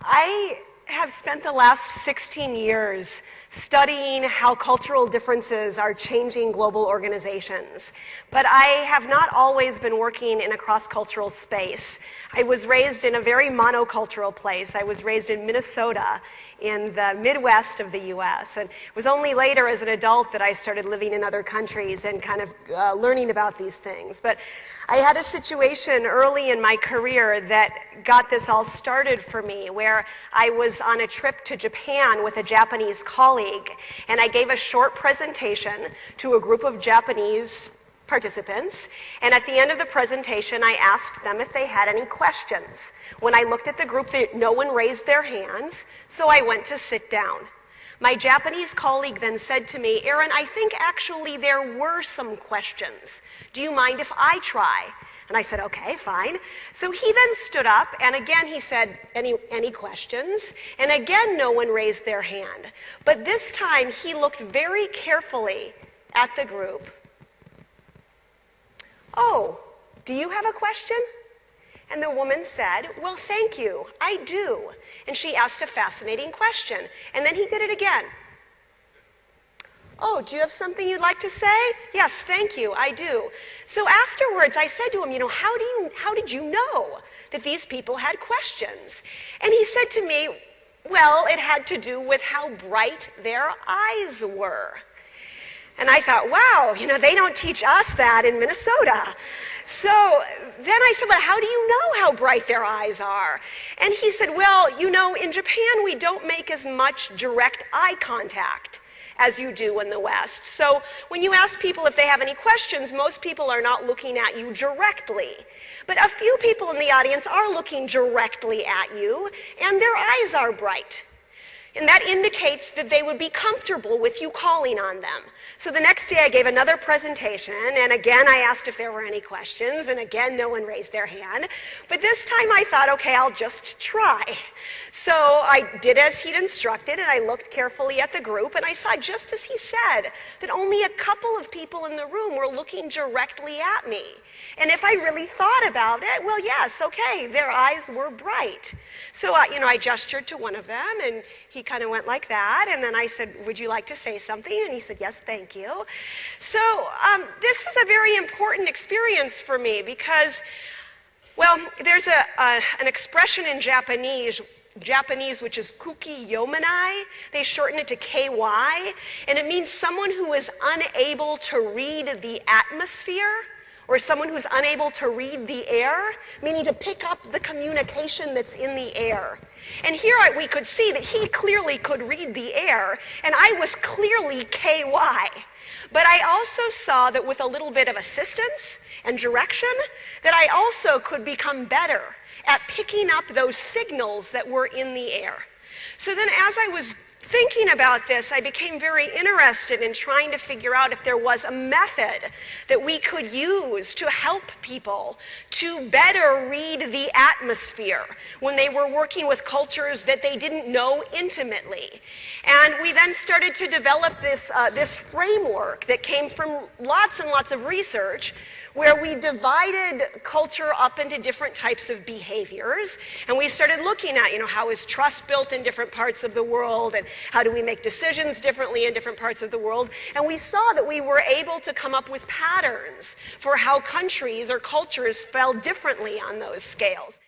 I have spent the last 16 years studying how cultural differences are changing global organizations. But I have not always been working in a cross-cultural space. I was raised in a very monocultural place. I was raised in Minnesota, in the Midwest of the US. And it was only later as an adult that I started living in other countries and kind of learning about these things. But I had a situation early in my career that got this all started for me, where I was on a trip to Japan with a Japanese colleague, and I gave a short presentation to a group of Japanese participants, and at the end of the presentation I asked them if they had any questions. When I looked at the group, no one raised their hands, so I went to sit down. My Japanese colleague then said to me, "Erin, I think actually there were some questions. Do you mind if I try?" And I said, "Okay, fine." So he then stood up, and again he said, any questions? And again no one raised their hand. But this time he looked very carefully at the group. "Oh, do you have a question?" And the woman said, "Well, thank you, I do." And she asked a fascinating question. And then he did it again. "Oh, do you have something you'd like to say?" "Yes, thank you, I do." So afterwards I said to him, how did you know that these people had questions? And he said to me, "Well, it had to do with how bright their eyes were." And I thought, wow, they don't teach us that in Minnesota. So then I said, "Well, how do you know how bright their eyes are?" And he said, "Well, in Japan we don't make as much direct eye contact as you do in the West. So when you ask people if they have any questions, most people are not looking at you directly. But a few people in the audience are looking directly at you, and their eyes are bright. And that indicates that they would be comfortable with you calling on them." So the next day I gave another presentation, and again I asked if there were any questions, and again no one raised their hand. But this time I thought, okay, I'll just try. So I did as he'd instructed, and I looked carefully at the group, and I saw, just as he said, that only a couple of people in the room were looking directly at me. And if I really thought about it, well, yes, okay, their eyes were bright. So I gestured to one of them, and he kind of went like that, and then I said, "Would you like to say something?" And he said, "Yes, thank you." So this was a very important experience for me because, well, there's an expression in Japanese which is kuki yomanai. They shorten it to KY, and it means someone who is unable to read the atmosphere, or someone who's unable to read the air, meaning to pick up the communication that's in the air. And here we could see that he clearly could read the air, and I was clearly KY. But I also saw that with a little bit of assistance and direction, that I also could become better at picking up those signals that were in the air. So then as I was thinking about this, I became very interested in trying to figure out if there was a method that we could use to help people to better read the atmosphere when they were working with cultures that they didn't know intimately. And we then started to develop this framework that came from lots and lots of research, where we divided culture up into different types of behaviors, and we started looking at, how is trust built in different parts of the world, and how do we make decisions differently in different parts of the world. And we saw that we were able to come up with patterns for how countries or cultures fell differently on those scales.